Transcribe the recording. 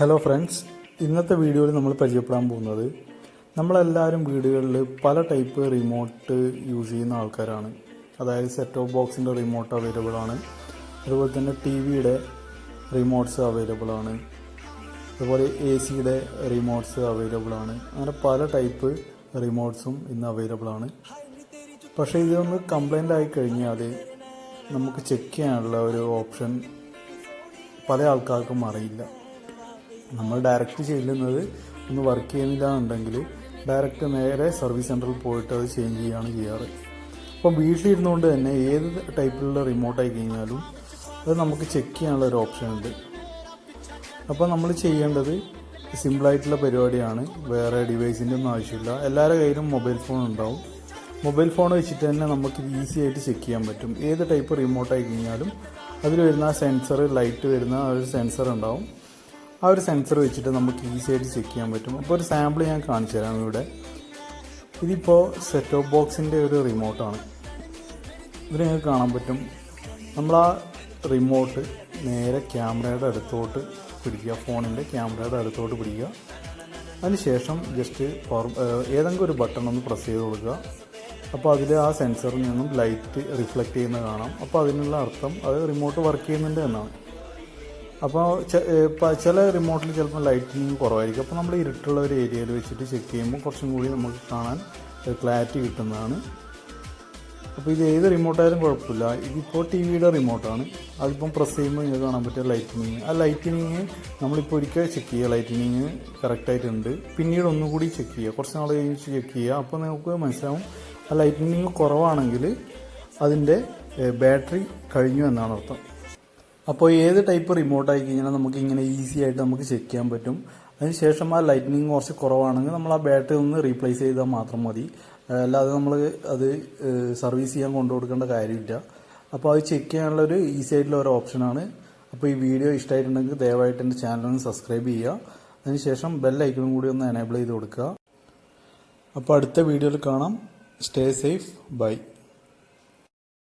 Hello friends, ഇന്നത്തെ വീഡിയോയിൽ നമ്മൾ പരിചയപ്പെടാൻ പോകുന്നത് നമ്മളെല്ലാവരും വീടുകളിൽ പല ടൈപ്പ് റിമോട്ട് യൂസ് ചെയ്യുന്ന ആൾക്കാരാണ്. അതായത് സെറ്റ് ഓഫ് ബോക്സിൻ്റെ റിമോട്ട് അവൈലബിൾ ആണ്, അതുപോലെ തന്നെ ടി വിയുടെ റിമോട്ട്സ് അവൈലബിൾ ആണ്, അതുപോലെ എ സിയുടെ റിമോട്ട്സ് അവൈലബിൾ ആണ്. അങ്ങനെ പല ടൈപ്പ് റിമോട്ട്സും ഇന്ന് അവൈലബിൾ ആണ്. പക്ഷേ ഇതൊന്ന് കംപ്ലൈൻ്റ് ആയി കഴിഞ്ഞാൽ നമുക്ക് ചെക്ക് ചെയ്യാനുള്ള ഒരു ഓപ്ഷൻ പല ആൾക്കാർക്കും അറിയില്ല. നമ്മൾ ഡയറക്റ്റ് ചെല്ലുന്നത് ഒന്ന് വർക്ക് ചെയ്യുന്നില്ല എന്നുണ്ടെങ്കിൽ ഡയറക്റ്റ് നേരെ സർവീസ് സെൻറ്ററിൽ പോയിട്ട് അത് ചേഞ്ച് ചെയ്യുകയാണ് ചെയ്യാറ്. അപ്പോൾ വീട്ടിലിരുന്നുകൊണ്ട് തന്നെ ഏത് ടൈപ്പിലുള്ള റിമോട്ടായി കഴിഞ്ഞാലും അത് നമുക്ക് ചെക്ക് ചെയ്യാനുള്ള ഒരു ഓപ്ഷൻ ഉണ്ട്. അപ്പോൾ നമ്മൾ ചെയ്യേണ്ടത് സിമ്പിളായിട്ടുള്ള പരിപാടിയാണ്. വേറെ ഡിവൈസിൻ്റെ ഒന്നും ആവശ്യമില്ല. എല്ലാവരുടെ കയ്യിലും മൊബൈൽ ഫോൺ ഉണ്ടാവും. മൊബൈൽ ഫോൺ വെച്ചിട്ട് തന്നെ നമുക്ക് ഈസി ആയിട്ട് ചെക്ക് ചെയ്യാൻ പറ്റും. ഏത് ടൈപ്പ് റിമോട്ടായി കഴിഞ്ഞാലും അതിൽ വരുന്ന സെൻസർ, ലൈറ്റ് വരുന്ന ഒരു സെൻസർ ഉണ്ടാവും. ആ ഒരു സെൻസർ വെച്ചിട്ട് നമുക്ക് ഈസി ആയിട്ട് ചെക്ക് ചെയ്യാൻ പറ്റും. അപ്പോൾ ഒരു സാമ്പിൾ ഞാൻ കാണിച്ചു തരാം. ഇവിടെ ഇതിപ്പോൾ സെറ്റ് ഓഫ് ബോക്സിൻ്റെ ഒരു റിമോട്ടാണ്. ഇതിൽ നിങ്ങൾക്ക് കാണാൻ പറ്റും. നമ്മൾ ആ റിമോട്ട് നേരെ ക്യാമറയുടെ അടുത്തോട്ട് പിടിക്കുക, ഫോണിൻ്റെ ക്യാമറയുടെ അടുത്തോട്ട് പിടിക്കുക. അതിനുശേഷം ജസ്റ്റ് ഏതെങ്കിലും ഒരു ബട്ടൺ ഒന്ന് പ്രസ് ചെയ്ത് കൊടുക്കുക. അപ്പോൾ അതിൽ ആ സെൻസറിൽ നിന്നും ലൈറ്റ് റിഫ്ലക്റ്റ് ചെയ്യുന്നത് കാണാം. അപ്പോൾ അതിനുള്ള അർത്ഥം അത് റിമോട്ട് വർക്ക് ചെയ്യുന്നുണ്ട് എന്നാണ്. അപ്പോൾ ചില റിമോട്ടിൽ ചിലപ്പോൾ ലൈറ്റിനിങ് കുറവായിരിക്കും. അപ്പോൾ നമ്മൾ ഇരുട്ടുള്ള ഒരു ഏരിയയിൽ വെച്ചിട്ട് ചെക്ക് ചെയ്യുമ്പോൾ കുറച്ചും കൂടി നമുക്ക് കാണാൻ ക്ലാരിറ്റി കിട്ടുന്നതാണ്. അപ്പോൾ ഇത് ഏത് റിമോട്ടായാലും കുഴപ്പമില്ല. ഇതിപ്പോൾ ടി വിയുടെ റിമോട്ടാണ്. അതിപ്പം പ്രസ് ചെയ്യുമ്പോൾ നിങ്ങൾക്ക് കാണാൻ പറ്റിയ ലൈറ്റിനിങ്. ആ ലൈറ്റിനിങ് നമ്മളിപ്പോൾ ഒരിക്കൽ ചെക്ക് ചെയ്യുക, ലൈറ്റിനിങ് കറക്റ്റായിട്ടുണ്ട്. പിന്നീട് ഒന്നുകൂടി ചെക്ക് ചെയ്യുക, കുറച്ച് നാൾ കഴിഞ്ഞ് ചെക്ക് ചെയ്യുക. അപ്പോൾ നമുക്ക് മനസ്സിലാവും ആ ലൈറ്റിനിങ് കുറവാണെങ്കിൽ അതിൻ്റെ ബാറ്ററി കഴിഞ്ഞു എന്നാണ് അർത്ഥം. അപ്പോൾ ഏത് ടൈപ്പ് റിമോട്ടായി കഴിഞ്ഞാൽ നമുക്ക് ഇങ്ങനെ ഈസി ആയിട്ട് നമുക്ക് ചെക്ക് ചെയ്യാൻ പറ്റും. അതിനുശേഷം ആ ലൈറ്റിനിങ് കുറച്ച് കുറവാണെങ്കിൽ നമ്മൾ ആ ബാറ്ററി ഒന്ന് റീപ്ലേസ് ചെയ്താൽ മാത്രം മതി. അല്ലാതെ നമ്മൾ അത് സർവീസ് ചെയ്യാൻ കൊണ്ടു കൊടുക്കേണ്ട കാര്യമില്ല. അപ്പോൾ അത് ചെക്ക് ചെയ്യാനുള്ള ഒരു ഈസി ആയിട്ടുള്ള ഒരു ഓപ്ഷനാണ്. അപ്പോൾ ഈ വീഡിയോ ഇഷ്ടമായിട്ടുണ്ടെങ്കിൽ ദയവായിട്ട് എൻ്റെ ചാനൽ ഒന്ന് സബ്സ്ക്രൈബ് ചെയ്യുക. അതിനുശേഷം ബെൽ ഐക്കണും കൂടി ഒന്ന് എനേബിൾ ചെയ്ത് കൊടുക്കുക. അപ്പോൾ അടുത്ത വീഡിയോയിൽ കാണാം. Stay safe. ബൈ.